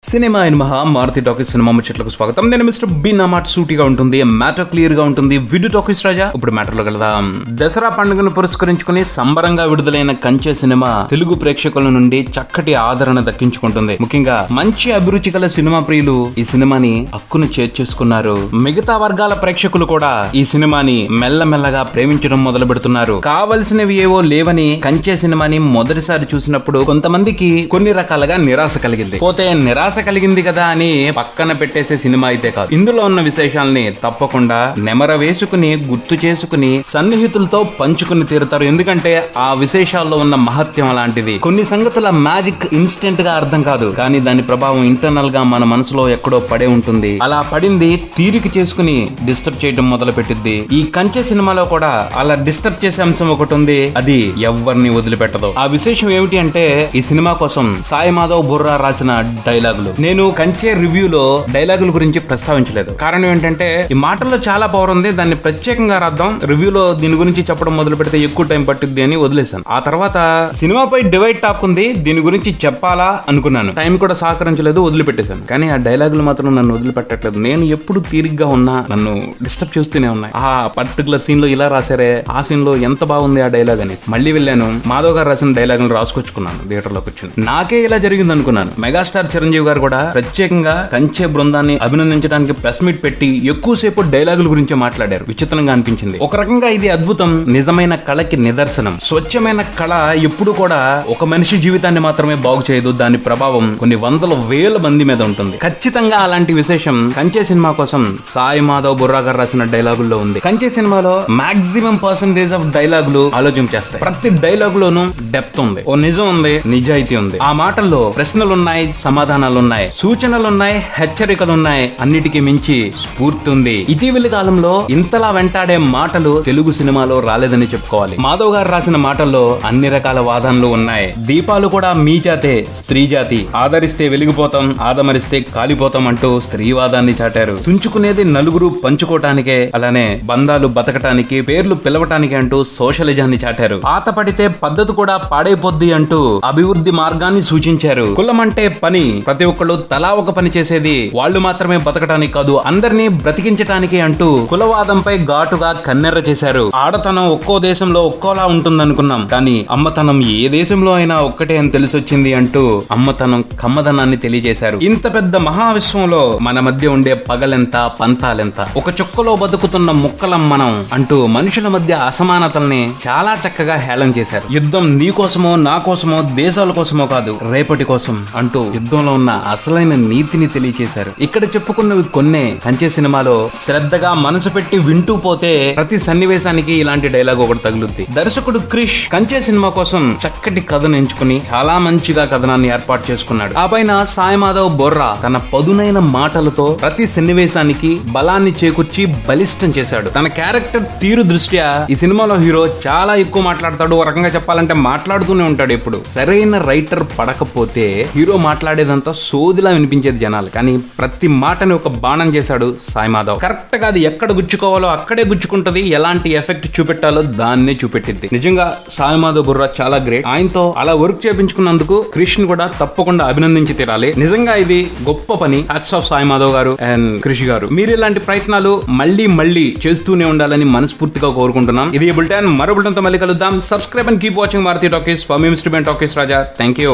Cinema అయిన మహా Maruti talkies cinema ముచ్చట్లకు స్వాగతం. నేను మిస్టర్ బి. నా మాట సూటిగా ఉంటుంది, మ్యాటర్ క్లియర్ గా ఉంటుంది. విడు టాకీస్ రాజా. ఇప్పుడు మ్యాటర్ లో వెళదాం. దసరా పండుగను పురస్కరించుకుని సంబరంగా విడుదలైన కంచె సినిమా తెలుగు ప్రేక్షకుల నుండి చక్కటి ఆదరణ దక్కించుకుంటుంది. ముఖ్యంగా మంచి అభిరుచి గల సినిమా ప్రియులు ఈ సినిమాని హక్కును చేర్చేసుకున్నారు. మిగతా వర్గాల ప్రేక్షకులు కూడా ఈ సినిమాని మెల్లమెల్లగా ప్రేమించడం మొదలు పెడుతున్నారు. కావలసినవి ఏవో లేవని కంచె సినిమాని మొదటిసారి చూసినప్పుడు కొంతమందికి కొన్ని రకాలుగా నిరాశ కలిగింది. పోతే నిరాశ కలిగింది కదా అని పక్కన పెట్టేసే సినిమా అయితే కాదు. ఇందులో ఉన్న విశేషాలని తప్పకుండా నెమర వేసుకుని గుర్తు చేసుకుని సన్నిహితులతో పంచుకుని తీరుతారు. ఎందుకంటే ఆ విశేషాల్లో ఉన్న మహత్యం అలాంటిది. కొన్ని సంగతుల మ్యాజిక్ ఇన్స్టెంట్ గా అర్థం కాదు, కానీ దాని ప్రభావం ఇంటర్నల్ గా మన మనసులో ఎక్కడో పడే ఉంటుంది. అలా పడింది తీరిక చేసుకుని డిస్టర్బ్ చేయడం మొదలు పెట్టింది. ఈ కంచె సినిమాలో కూడా అలా డిస్టర్బ్ చేసే అంశం ఒకటి ఉంది. అది ఎవరిని వదిలిపెట్టదు. ఆ విశేషం ఏమిటి అంటే, ఈ సినిమా కోసం సాయి మాధవ్ బుర్రా రాసిన డైలాగులు. నేను కంచె రివ్యూలో డైలాగుల గురించి ప్రస్తావించలేదు. కారణం ఏంటంటే ఈ మాటల్లో చాలా పవర్ ఉంది, దాన్ని ప్రత్యేకంగా రాద్దాం, రివ్యూలో దీని గురించి చెప్పడం మొదలు పెడితే ఎక్కువ టైం పట్టిద్ది అని వదిలేశాను. ఆ తర్వాత సినిమాపై డివైడ్ టాక్ ఉంది, దీని గురించి చెప్పాలా అనుకున్నాను. టైం కూడా సహకరించలేదు, వదిలిపెట్టేశాను. కానీ ఆ డైలాగులు మాత్రం నన్ను వదిలిపెట్టట్లేదు. నేను ఎప్పుడు తీరిగ్గా ఉన్నా నన్ను డిస్టర్బ్ చేస్తూనే ఉన్నాయి. ఆ పర్టికులర్ సీన్ లో ఇలా రాశారే, ఆ సీన్ లో ఎంత బాగుంది ఆ డైలాగ్ అనేసి మళ్ళీ వెళ్ళాను, మాధవ్ గారు రాసిన డైలాగులు రాసుకొచ్చుకున్నాను. థియేటర్ లోకి వచ్చి నాకే ఇలా జరిగింది అనుకున్నాను. మెగాస్టార్ చిరంజీవి గారు కూడా ప్రత్యేకంగా కంచె బృందాన్ని అభినందించడానికి ప్రెస్ మీట్ పెట్టి ఎక్కువసేపు డైలాగుల గురించి మాట్లాడారు. విచిత్రంగా అనిపించింది. ఒక రకంగా ఇది అద్భుతం, నిజమైన కళకి నిదర్శనం. స్వచ్ఛమైన కళ ఎప్పుడు కూడా ఒక మనిషి జీవితాన్ని మాత్రమే బాగు చేయదు, దాని ప్రభావం కొన్ని వందల వేల మంది మీద ఉంటుంది. ఖచ్చితంగా అలాంటి విశేషం కంచె సినిమా కోసం సాయి మాధవ్ బుర్రా గారు రాసిన డైలాగుల్లో ఉంది. కంచె సినిమాలో మాక్సిమం పర్సెంటేజ్ ఆఫ్ డైలాగులు ఆలోచన చేస్తాయి. ప్రతి డైలాగులోనూ డెప్త్ ఉంది, ఓ నిజం ఉంది, నిజాయితీ ఉంది. ఆ మాటల్లో ప్రశ్నలున్నాయి, సమాధానాలున్నాయి, సూచనలున్నాయి, హెచ్చరికలున్నాయి, అన్నిటికీ మించి స్ఫూర్తి ఉంది. ఇటీవలి కాలంలో ఇంతలా వెంటాడే మాటలు తెలుగు సినిమాలో రాలేదని చెప్పుకోవాలి. మాధవ్ గారు రాసిన మాటల్లో అన్ని రకాల వాదనలు ఉన్నాయి. దీపాలు కూడా మీ జాతే, స్త్రీ జాతి, ఆదరిస్తే వెలిగిపోతాం, ఆదమరిస్తే కాలిపోతాం అంటూ స్త్రీవాదాన్ని చాటారు. తుంచుకునేది నలుగురు పంచుకోవటానికే, అలానే బంధాలు బతకటానికి, పేర్లు పిలవటానికి అంటూ సోషలిజాన్ని చాటారు. ఆత పడితే పద్ధతి కూడా పాడైపోద్ది అంటూ అభివృద్ధి మార్గాన్ని సూచించారు. కులమంటే పని, ప్రతి ఒక్కళ్ళు తలా ఒక పని చేసేది, వాళ్ళు మాత్రమే బతకటానికి కాదు అందరినీ బ్రతికించటానికి అంటూ కులవాదంపై ఘాటుగా కన్నెర్ర చేశారు. ఆడతనం ఒక్కో దేశంలో ఒక్కోలా ఉంటుందనుకున్నాం, కానీ అమ్మతనం ఏ దేశంలో అయినా ఒక్కటే అని తెలిసొచ్చింది అంటూ అమ్మతనం కమ్మదనాన్ని తెలియజేశారు. ఇంత పెద్ద మహావిశ్వంలో మన మధ్య ఉండే పగలెంత, పంతాలెంత, ఒక చుక్కలో బతుకుతున్న ముక్కలం మనం అంటూ మనుషుల మధ్య అసమానతల్ని చాలా చక్కగా హేళన చేశారు. యుద్ధం నీ కోసమో నా కోసమో దేశాల కోసమో కాదు, రేపటి కోసం అంటూ యుద్ధంలో ఉన్న అసలైన నీతిని తెలియచేశారు. ఇక్కడ చెప్పుకున్నవి కొన్నే. కంచె సినిమాలో శ్రద్ధగా మనసు పెట్టి వింటూ పోతే ప్రతి సన్నివేశానికి ఇలాంటి డైలాగ్ ఒకటి తగులుద్ది. దర్శకుడు క్రిష్ కంచె సినిమా కోసం చక్కటి కథను ఎంచుకుని చాలా మంచిగా కథనాన్ని ఏర్పాటు చేసుకున్నాడు. ఆ పైన సాయి మాధవ్ బొర్రా తన పదునైన మాటలతో ప్రతి సన్నివేశానికి బలాన్ని చేకూర్చి బలిష్టం చేశాడు. తన క్యారెక్టర్ తీరు దృష్ట్యా ఈ సినిమాలో హీరో చాలా ఎక్కువ మాట్లాడతాడు. ఒక రకంగా చెప్పాలంటే మాట్లాడుతూనే ఉంటాడు ఎప్పుడు. సరైన రైటర్ పడకపోతే హీరో మాట్లాడేదంతా సోదిలా వినిపించేది జనాలు, కానీ ప్రతి మాటని ఒక బాణం చేశాడు సాయి మాధవ్. కరెక్ట్ గా అది ఎక్కడ గుచ్చుకోవాలో అక్కడే గుచ్చుకుంటది, ఎలాంటి ఎఫెక్ట్ చూపెట్టాలో దాన్నే చూపెట్టింది. నిజంగా సాయి మాధవ్ బుర్రా చాలా గ్రేట్. ఆయనతో అలా వర్క్ చేపించుకున్నందుకు కృష్ణ కూడా తప్పకుండా అభినందించి తీరాలి. నిజంగా ఇది గొప్ప పని. హ్యాట్స్ ఆఫ్ సాయి మాధవ్ గారు అండ్ కృషి గారు. మీరు ఇలాంటి ప్రయత్నాలు మళ్ళీ చేస్తూనే ఉండాలని మనస్ఫూర్తిగా కోరుకుంటున్నాం. ఇది బులెటిన్. మరో బులెటిన్ తో మళ్ళీ కలుద్దాం. Subscribe and keep watching Maruti talkies. For me mister B talkies Raja. Thank you.